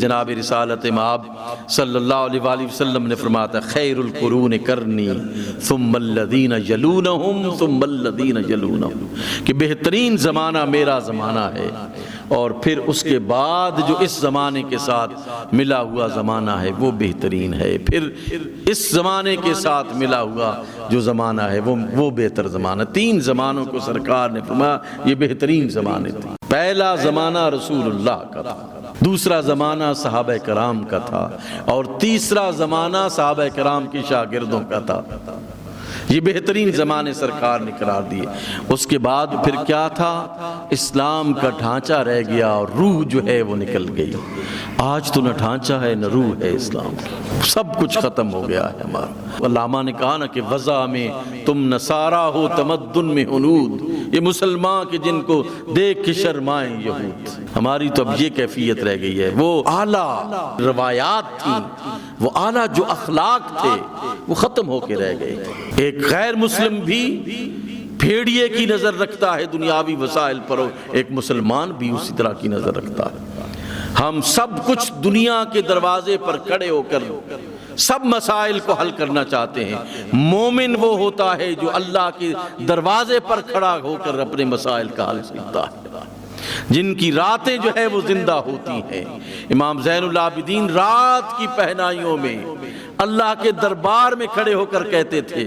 جناب رسالت مآب صلی اللہ علیہ وآلہ وسلم نے فرمایا تھا خیر القرون کرنی ثم الذین یلونہم ثم الذین یلونہم، کہ بہترین زمانہ میرا زمانہ ہے اور پھر اس کے بعد جو اس زمانے کے ساتھ ملا ہوا زمانہ ہے وہ بہترین ہے، پھر اس زمانے کے ساتھ ملا ہوا جو زمانہ ہے وہ بہتر زمانہ۔ 3 زمانوں کو سرکار نے فرمایا یہ بہترین زمانے تھے۔ پہلا زمانہ رسول اللہ کا تھا، دوسرا زمانہ صحابہ کرام کا تھا، اور تیسرا زمانہ صحابہ کرام کی شاگردوں کا تھا۔ یہ بہترین زمانے سرکار نے قرار دیے۔ اس کے بعد پھر کیا تھا؟ اسلام کا ڈھانچہ رہ گیا اور روح جو ہے وہ نکل گئی۔ آج تو نہ ڈھانچہ ہے نہ روح ہے اسلام کی، سب کچھ ختم ہو گیا ہے ہمارا۔ علامہ نے کہا نا کہ وضع میں تم نصارہ ہو تمدن میں ہنود، یہ مسلمان کہ جن کو دیکھ کے شرمائیں یہود۔ ہماری تو اب یہ کیفیت رہ گئی ہے، وہ اعلیٰ روایات تھیں، وہ اعلیٰ جو اخلاق تھے وہ ختم ہو کے رہ گئے۔ ایک غیر مسلم بھی بھیڑیے کی نظر رکھتا ہے دنیاوی وسائل پر، ایک مسلمان بھی اسی طرح کی نظر رکھتا ہے۔ ہم سب کچھ دنیا کے دروازے پر کھڑے ہو کر سب مسائل کو حل کرنا چاہتے ہیں۔ مومن وہ ہوتا ہے جو اللہ کے دروازے پر کھڑا ہو کر اپنے مسائل کا حل کرتا ہے، جن کی راتیں جو ہے وہ زندہ ہوتی ہیں۔ امام زین العابدین رات کی پہنائیوں میں اللہ کے دربار میں کھڑے ہو کر کہتے تھے،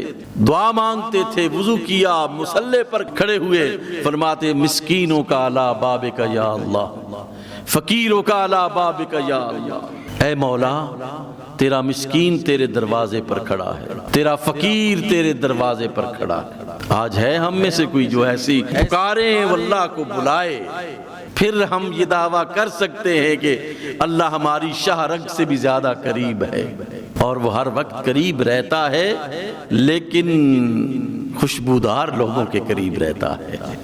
دعا مانگتے تھے، وضو کیا، مصلے پر کھڑے ہوئے فرماتے مسکینوں کا علی بابک یا اللہ، فقیروں کا علی بابک یا اللہ۔ اے مولا تیرا مسکین تیرے دروازے پر کھڑا ہے، تیرا فقیر تیرے دروازے پر کھڑا ہے۔ آج ہے ہم میں سے کوئی جو ایسی پکاریں واللہ کو بلائے؟ پھر ہم یہ دعویٰ کر سکتے ہیں کہ اللہ ہماری شاہ رگ سے بھی زیادہ قریب ہے، اور وہ ہر وقت قریب رہتا ہے لیکن خوشبودار لوگوں کے قریب رہتا ہے،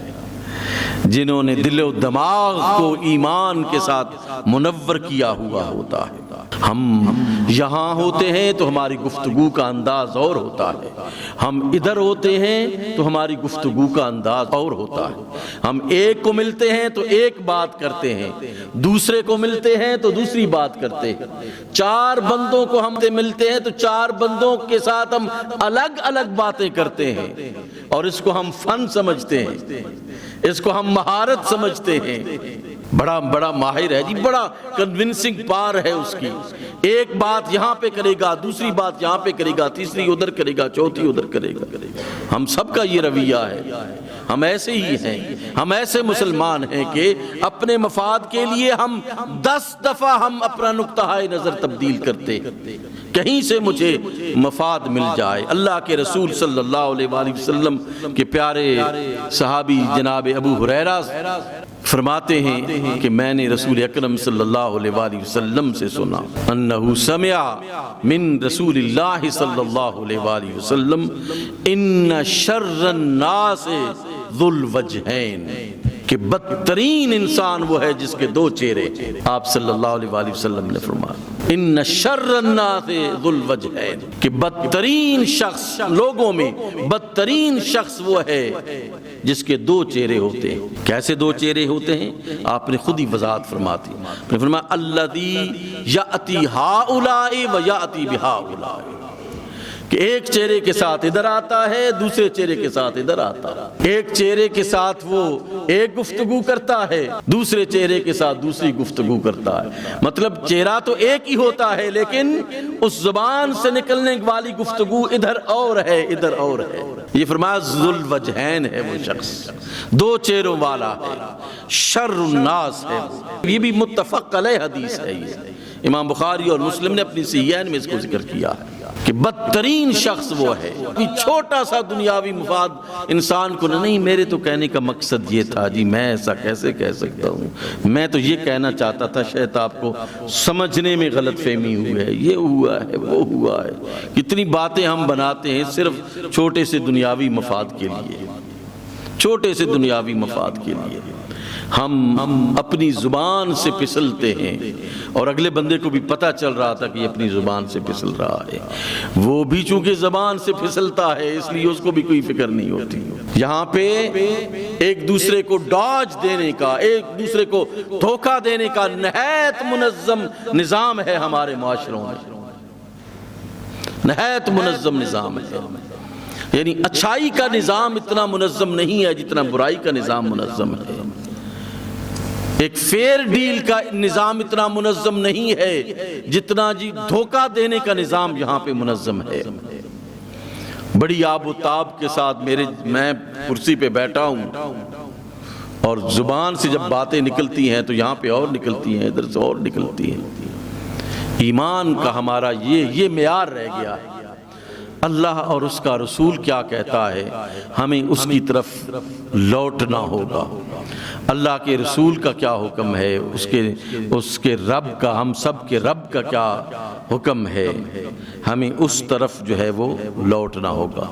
جنہوں نے دل و دماغ کو ایمان کے ساتھ منور کیا ہوا ہوتا ہے۔ ہم یہاں ہوتے ہیں تو ہماری گفتگو کا انداز اور ہوتا ہے، ہم ادھر ہوتے ہیں تو ہماری گفتگو کا انداز اور ہوتا ہے۔ ہم ایک کو ملتے ہیں تو ایک بات کرتے ہیں، دوسرے کو ملتے ہیں تو دوسری بات کرتے ہیں۔ 4 بندوں کو ہم ملتے ہیں تو 4 بندوں کے ساتھ ہم الگ الگ باتیں کرتے ہیں، اور اس کو ہم فن سمجھتے ہیں، اس کو ہم مہارت سمجھتے ہیں۔ بڑا ماہر ہے جی، بڑا کنونسنگ پار ہے اس کی، ایک بات یہاں پہ کرے گا، دوسری بات یہاں پہ کرے گا، تیسری ادھر کرے گا، چوتھی ادھر کرے گا۔ ہم سب کا یہ رویہ ہے، ہم ایسے ہی ہیں، ہم ایسے مسلمان ہیں کہ اپنے مفاد کے لیے ہم 10 دفعہ ہم اپنا نقطہ نظر تبدیل کرتے، کہیں سے مجھے مفاد مل جائے۔ اللہ کے رسول صلی اللہ علیہ وآلہ وسلم کے پیارے صحابی جناب ابو ہریرہ فرماتے ہیں کہ میں نے رسول اکرم صلی اللہ علیہ وآلہ وسلم سے سنا، انہو سمع من رسول اللہ صلی اللہ علیہ وآلہ وسلم ان شر الناس ذو الوجہین، کہ بدترین انسان وہ ہے جس کے 2 چہرے۔ آپ صلی اللہ علیہ وآلہ وسلم نے فرمایا ان شر الناس ذو الوجہین، کہ بدترین شخص لوگوں میں بدترین شخص وہ ہے جس کے 2 چہرے ہوتے ہیں۔ کیسے 2 چہرے ہوتے ہیں؟ آپ نے خود ہی وضاحت فرماتی، آپ نے فرمایا الذی یأتی ہؤلاء و یأتی بہؤلاء، کہ ایک چہرے کے ساتھ ادھر آتا ہے، دوسرے چہرے کے ساتھ ادھر آتا ہے۔ ایک چہرے کے ساتھ وہ ایک گفتگو کرتا ہے، دوسرے چہرے کے ساتھ دوسری گفتگو کرتا ہے۔ مطلب چہرہ تو ایک ہی ہوتا ہے لیکن اس زبان سے نکلنے والی گفتگو ادھر اور ہے، ادھر اور ہے۔ یہ فرمایا ذو الوجہین ہے وہ شخص، 2 چہروں والا ہے، شر الناس ہے۔ یہ بھی متفق علیہ حدیث ہے، یہ امام بخاری اور مسلم نے اپنی صحیحین میں اس کو ذکر کیا ہے کہ بدترین شخص وہ ہے۔ چھوٹا سا دنیاوی مفاد انسان کو نہیں، میرے تو کہنے کا مقصد یہ تھا جی، میں ایسا کیسے کہہ سکتا ہوں، میں تو یہ کہنا چاہتا تھا، شاید آپ کو سمجھنے میں غلط فہمی ہوئی ہے، یہ ہوا ہے وہ ہوا ہے۔ کتنی باتیں ہم بناتے ہیں صرف چھوٹے سے دنیاوی مفاد کے لیے، چھوٹے سے دنیاوی مفاد کے لیے۔ ہم اپنی زبان سے پھسلتے ہیں، اور اگلے بندے کو بھی پتہ چل رہا تھا کہ یہ اپنی زبان سے پھسل رہا ہے، وہ بھی چونکہ زبان سے پھسلتا ہے اس لیے اس کو بھی کوئی فکر نہیں ہوتی۔ یہاں پہ ایک دوسرے کو ڈاج دینے کا، ایک دوسرے کو دھوکہ دینے کا نہایت منظم نظام ہے ہمارے معاشروں میں، نہایت منظم نظام ہے۔ یعنی اچھائی کا نظام اتنا منظم نہیں ہے جتنا برائی کا نظام منظم ہے، ایک فیئر ڈیل کا نظام اتنا منظم نہیں ہے جتنا دھوکہ دینے کا نظام یہاں پہ منظم ہے۔ بڑی آب و تاب کے ساتھ میں کرسی پہ بیٹھا ہوں، اور زبان سے جب باتیں نکلتی ہیں تو یہاں پہ اور نکلتی ہیں، ادھر سے اور نکلتی ہیں۔ ایمان کا ہمارا یہ معیار رہ گیا ہے۔ اللہ اور اس کا رسول کیا کہتا ہے، ہمیں اس کی طرف لوٹنا ہوگا۔ اللہ کے رسول کا کیا حکم ہے، اس کے رب کا، ہم سب کے رب کا کیا حکم ہے، ہمیں اس طرف وہ لوٹنا ہوگا۔